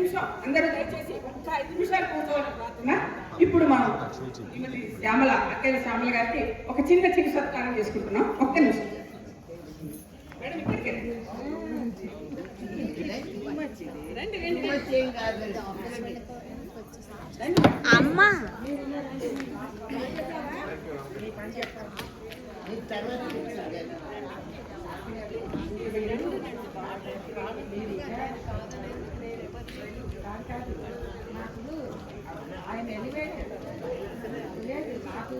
నిమిషం అందరూ దయచేసి ఒక్క 5 నిమిషాలు కూర్చోవాలి ప్రార్థన. ఇప్పుడు మనం శ్రీమతి శ్యామల అక్కయ్య శ్యామల గారికి ఒక చిన్న సత్కారం చేసుకుంటున్నాం. ఒక్క నిమిషం మేడం, ఇక్కడికి అమ్మా ఆయన ఎలివేటెడ్ లేదు నాకు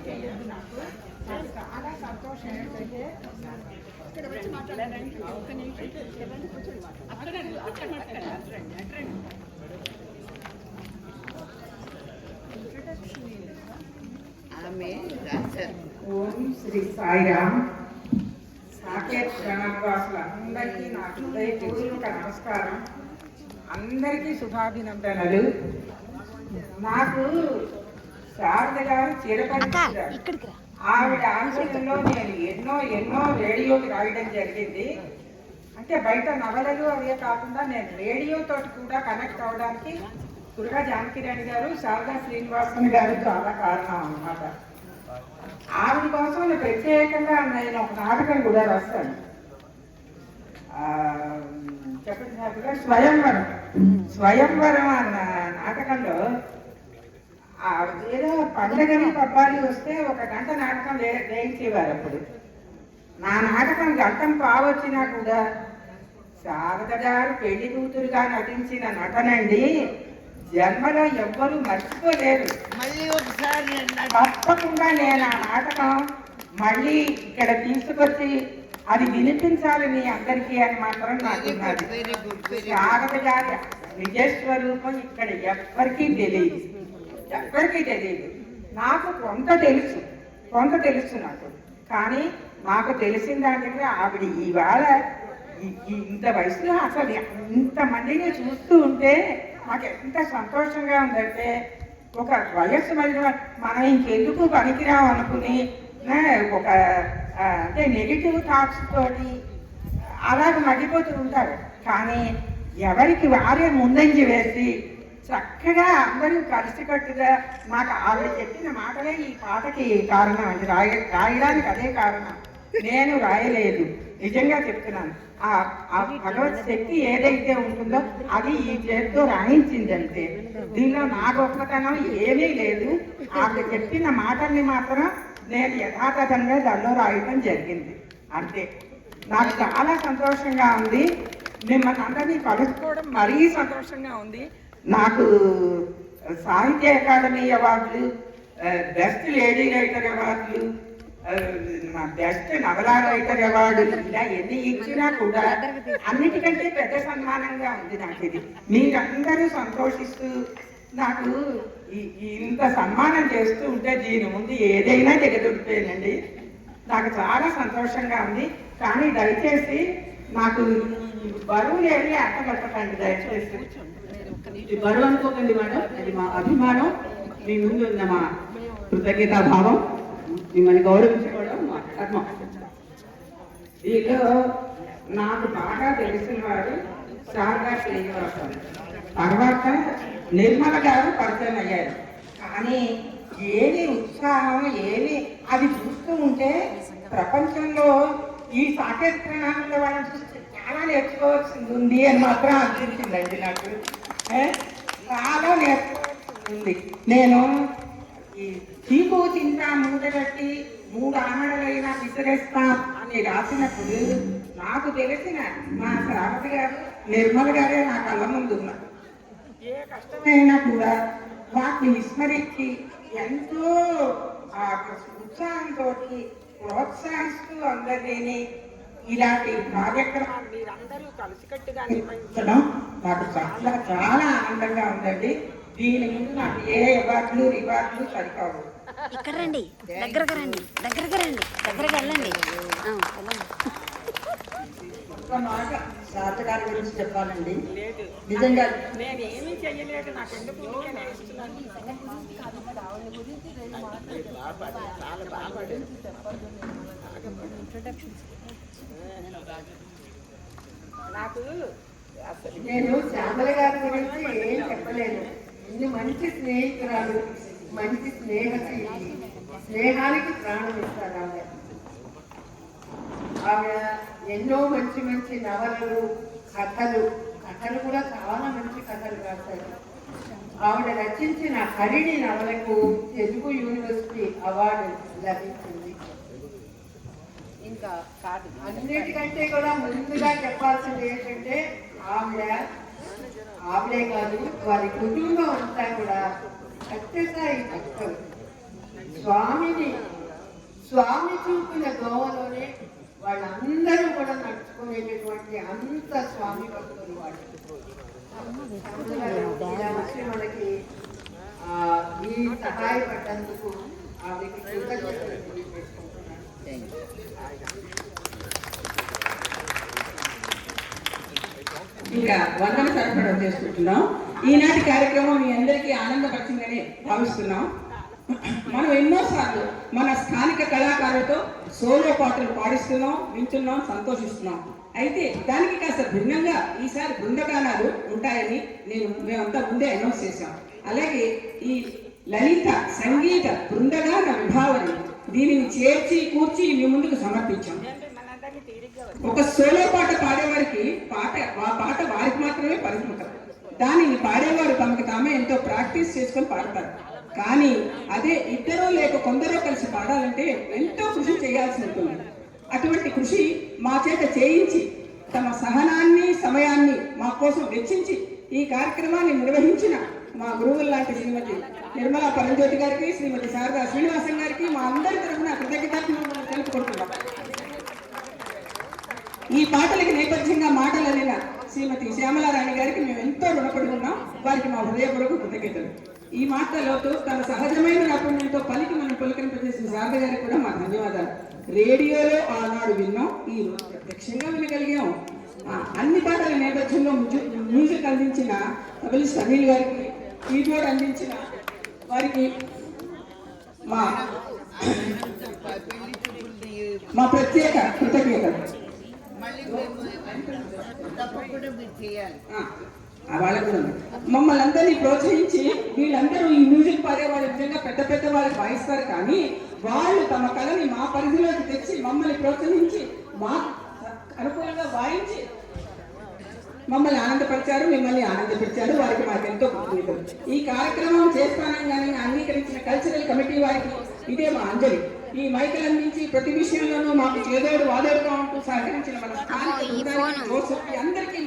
చేయొద్దు. నాకు చాలా సంతోషం ఏంటంటే ఓం శ్రీ సాయిరామ్. సాకేత్ శ్రీనివాసులందరికీ నా హృదయపూర్వక నమస్కారం. అందరికీ శుభాభినందనలు. నాకు శారద గారు చిరపరిచారు. ఆవిడ ఆందోళనలో నేను ఎన్నో రేడియోకి రాయడం జరిగింది. అంటే బయట నవలలు అవే కాకుండా నేను రేడియోతో కూడా కనెక్ట్ అవ్వడానికి దుర్గా జానకిరాణి గారు, శారదా శ్రీనివాసన్ గారు చాలా కారణం అన్నమాట. ఆవిడ కోసం నేను ప్రత్యేకంగా నేను ఒక నాటకం కూడా రాస్తాను. చెప్పినట్టుగా స్వయంవరం అన్న నాటకంలో ఏదో పండగని పబ్బాలు వస్తే 1 గంట నాటకం వేయించేవారు. అప్పుడు నా నాటకం గంటం పావచ్చినా కూడా శారద గారు పెళ్లి కూతురుగా నటించిన నటనండి జన్మలో ఎవ్వరూ మర్చిపోలేరు. మళ్ళీ ఒకసారి తప్పకుండా నేను ఆ నాటకం మళ్ళీ ఇక్కడ తీసుకొచ్చి అది వినిపించాలని అందరికీ అని మాత్రం నాకున్నది. శారద గారి నిజస్వరూపం ఇక్కడ ఎవ్వరికీ తెలియదు. నాకు కొంత తెలుసు నాకు. కానీ నాకు తెలిసిన దాంట్లో ఆవిడ ఇవాళ ఇంత వయసులో అసలు ఇంతమందిని చూస్తూ ఉంటే నాకు ఎంత సంతోషంగా ఉందంటే, ఒక వయస్సు మళ్ళీ మనం ఇంకెందుకు పనికిరాం అనుకుని ఒక అంటే నెగిటివ్ థాట్స్ తోటి అలాగ మడిపోతూ ఉంటారు. కానీ ఎవరికి వారే ముందంజి వేసి చక్కగా అందరూ కలిసికట్టుగా నాకు ఆవిడ చెప్పిన మాటలే ఈ పాటకి కారణం అండి. రాయడానికి అదే కారణం. నేను రాయలేదు, నిజంగా చెప్తున్నాను. ఆ భగవత్ శక్తి ఏదైతే ఉంటుందో అది ఈ చేతితో రాయించింది అంతే. దీనిలో నా గొప్పతనం ఏమీ లేదు. ఆవిడ చెప్పిన మాటల్ని మాత్రం నేను యథాతథంగా దానిలో రాయటం జరిగింది అంతే. నాకు చాలా సంతోషంగా ఉంది. మిమ్మల్ని అందరినీ కలుసుకోవడం మరీ సంతోషంగా ఉంది. నాకు సాహిత్య అకాడమీ అవార్డులు, బెస్ట్ లేడీ రైటర్ అవార్డులు, బెస్ట్ నవలా రైటర్ అవార్డులు ఇలా ఎన్ని ఇచ్చినా కూడా అన్నిటికంటే పెద్ద సన్మానంగా ఉంది నాకు ఇది. మీరందరూ సంతోషిస్తూ నాకు ఇంత సన్మానం చేస్తూ ఉంటే దీని ముందు ఏదైనా దిగదుడిపోయానండి. నాకు చాలా సంతోషంగా ఉంది. కానీ దయచేసి నాకు బరువు లేని అర్థపట్టకండి దయచేసి. బరువు అనుకోకండి మేడం, అది మా అభిమానం. మీ ముందు ఉన్న మా కృతజ్ఞతా భావం, మిమ్మల్ని గౌరవించుకోవడం మా ధర్మం. దీనిలో నాకు బాగా తెలిసిన వారు శారదా శ్రీనివాసన్, తర్వాత నిర్మల గారు పరిచయం అయ్యారు. కానీ ఏమి ఉత్సాహం, ఏమి అది చూస్తూ ఉంటే ప్రపంచంలో ఈ సాకేత్ ప్రణాళిక వాళ్ళని చూస్తే చాలా నేర్చుకోవాల్సింది ఉంది అని మాత్రం అనిపించిందండి నాకు. చాలా నేర్చుకోవాల్సింది. నేను ఈ చీకు చింత మూటగట్టి 3 ఆమడలైనా విసిరేస్తా అని రాసినప్పుడు నాకు తెలిసిన మా శ్రావణ గారు, నిర్మల గారే నా కళ్ళ ముందు ఉన్నారు. ఏ కష్టమైనా కూడా వాటిని విస్మరించి ఎంతో ఉత్సాహంతో ప్రోత్సహిస్తూ అందరినీ ఇలాంటి కార్యక్రమాలు మీరందరూ కలిసికట్టుగా నిర్వహించడం నాకు చాలా చాలా ఆనందంగా ఉందండి. దీని ముందు నాకు ఏ రివార్డులు సరికావు. ఇక్కడ రండి, దగ్గరగా వెళ్ళండి. ఒక మాట శారద గారి గురించి చెప్పాలండి. నిజంగా నేను ఏమీ చెయ్యలేదు, నాకు ఎందుకు నా నాకు అసలు నేను శ్యామల గారి గురించి ఏం చెప్పలేను. ఇన్ని మంచి స్నేహితురాలు, మంచి స్నేహశీలి, స్నేహానికి ప్రాణం ఇస్తారు ఆవిడ. ఆవిడ ఎన్నో మంచి మంచి నవలలు, కథలు కూడా చాలా మంచి కథలు రాశారు. ఆవిడ రచించిన హరిణి నవలకు తెలుగు యూనివర్సిటీ అవార్డు లభించింది. ఇంకా కాదు అన్నిటికంటే కూడా ముందుగా చెప్పాల్సింది ఏంటంటే ఆవిడే కాదు, వారి కుటుంబం అంతా కూడా సత్యసాయి భక్తులు. స్వామి చూపిన దోవలోనే వాళ్ళందరూ కూడా నడుచుకునేటటువంటి అంత స్వామి భక్తులు వాళ్ళు. ఇలా వచ్చి మనకి ఈ సహాయపడ్డందుకు ఆవిడకి కృతజ్ఞతలు తెలియజేసుకుంటున్నాను. ఇంకా వందన సరఫరా చేసుకుంటున్నాం. ఈనాటి కార్యక్రమం మీ అందరికీ ఆనందపరిచిందని భావిస్తున్నాం. మనం ఎన్నోసార్లు మన స్థానిక కళాకారులతో సోలో పాటలు పాడిస్తున్నాం, వింటున్నాం, సంతోషిస్తున్నాం. అయితే దానికి కాస్త భిన్నంగా ఈసారి బృందగానాలు ఉంటాయని మేమంతా ముందే అనౌన్స్ చేశాం. అలాగే ఈ లలిత సంగీత బృందగాన విభావని దీనిని చేర్చి కూర్చి మీ ముందుకు సమర్పించాం. ఒక సోలో పాట పాడేవారికి ఆ పాట వారికి మాత్రమే పరిమితం. దానిని పాడేవారు తమకు తామే ఎంతో ప్రాక్టీస్ చేసుకొని పాడతారు. కానీ అదే ఇద్దరూ లేక కొందరో కలిసి పాడాలంటే ఎంతో కృషి చేయాల్సి ఉంటుంది. అటువంటి కృషి మా చేత చేయించి తమ సహనాన్ని, సమయాన్ని మా కోసం వెచ్చించి ఈ కార్యక్రమాన్ని నిర్వహించిన మా గురువులు లాంటి శ్రీమతి నిర్మలా పరంజ్యోతి గారికి, శ్రీమతి శారదా శ్రీనివాసం గారికి మా అందరి తరఫున కృతజ్ఞతలు తెలుపుకుంటున్నాం. ఈ పాటలకి నేపథ్యంగా మాటలైన శ్రీమతి శ్యామలారాణి గారికి మేము ఎంతో రుణపడి ఉన్నాం. వారికి మా హృదయపూర్వక కృతజ్ఞతలు. ఈ మాటలతో తన సహజమైన నైపుణ్యంతో పలికి మనం పులకరింపజేసిన శారద గారికి కూడా మా ధన్యవాదాలు. రేడియోలో ఆనాడు విన్నాం, ఈ రోజు ప్రత్యక్షంగా వినగలిగాం. అన్ని పాటల నేపథ్యంలో మ్యూజిక్ అందించిన తబలిస్ట్ అనిల్ గారికి, కీబోర్డ్ అందించిన వారికి మా ప్రత్యేక కృతజ్ఞతలు. వాళ్ళకు కూడా మమ్మల్ని అందరినీ ప్రోత్సహించి వీళ్ళందరూ ఈ మ్యూజిక్ పాడేవాళ్ళు నిజంగా పెద్ద పెద్ద వాళ్ళకి వాయిస్తారు. కానీ వాళ్ళు తమ కళని మా పరిధిలోకి తెచ్చి మమ్మల్ని ప్రోత్సహించి మా అనుకూలంగా వాయించి మమ్మల్ని ఆనందపరిచారు, మిమ్మల్ని ఆనందపరిచారు. వారికి మాకెంతో కృతజ్ఞతలు. ఈ కార్యక్రమం చేస్తానని అంగీకరించిన కల్చరల్ కమిటీ వారికి ఇదే మా అంజలి. ఈ మైకులు అందించి ప్రతి విషయంలోనూ మాకు చేదోడు వాదోడుగా ఉంటూ సహకరించిన మన స్థానిక అందరికీ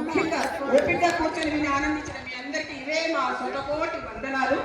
ముఖ్యంగా ఓపికగా కూర్చొని విని ఆనందించిన మీ అందరికీ ఇవే మా సొంత కోటి వందనాలు.